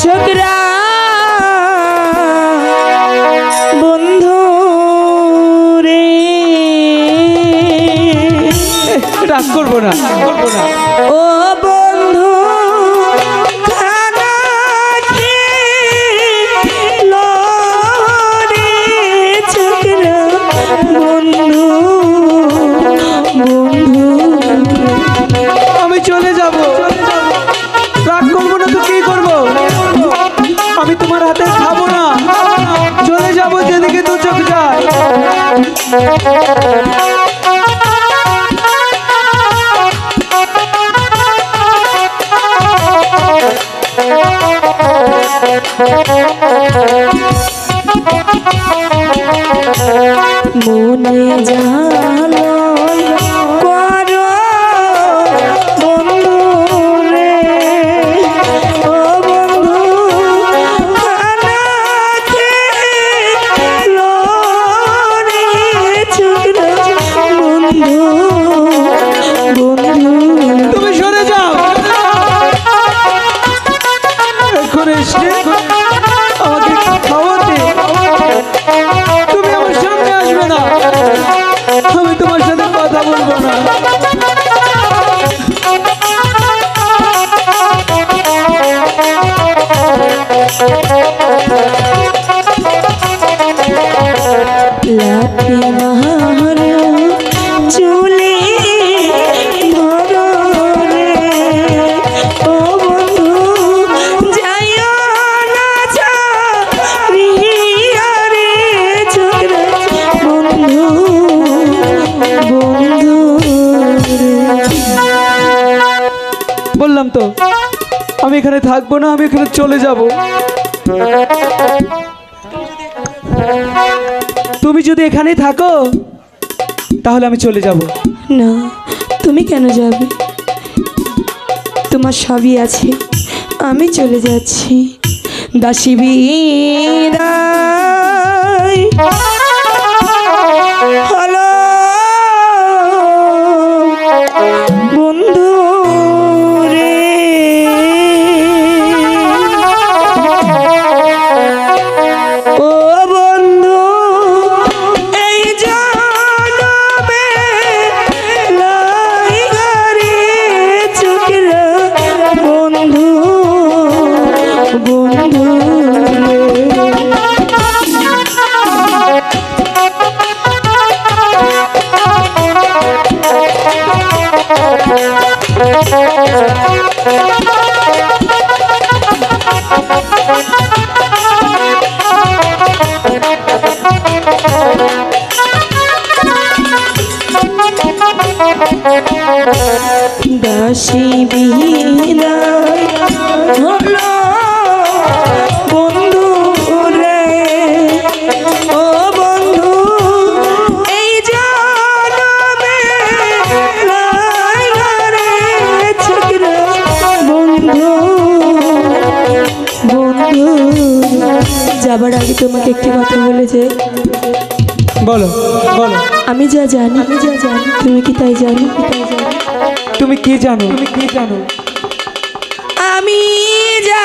ছোকরা বন্ধু রে, রাগ করবো না, ও বন্ধু খানা খেলো রে ছোকরা বন্ধু বন্ধু। আমি চলে যাব, রাগ করবো না তো কি করবো? আমি তোমার হাতে খাবো না, চলে যাব যেদিকে দু চোখ যায়। মনে জানো করো বন্ধু রে, ও বন্ধু খানা খেলো রে ছোকরা বন্ধু বন্ধু। তুমি সরে যাও, এখন এসে আমাকে খাওয়াতে তুমি আমার সামনে আসবে না, আমি তোমার সাথে কথা বলবো না। লাঠি মারো চুলে ধরো রে, ও বন্ধু যাইও না ছাড়িয়া রে ছোকরা বন্ধু বন্ধু রে। বললাম তো আমি এখানে থাকবো না, আমি এখানে চলে যাব। তুমি যদি এখানেই থাকো তাহলে আমি চলে যাব। না, তুমি কেন যাবে? তোমার সবই আছে, আমি চলে যাচ্ছি। দাসী বিদায় হলো বন্ধু রে, ও বন্ধু এই জনমে লাইগা রে ছোকরা বন্ধু বন্ধু রে। দাসী বিদায় হলো বন্ধু রে, ও বন্ধু এই জনমে লাইগা রে ছোকরা বন্ধু বন্ধু। যাবার আগে তোমাকে একটি কথা বলে যে, বলো বলো, আমি যা জানি তুমি কি তাই জানো? তুমি কি জানো? আমি যা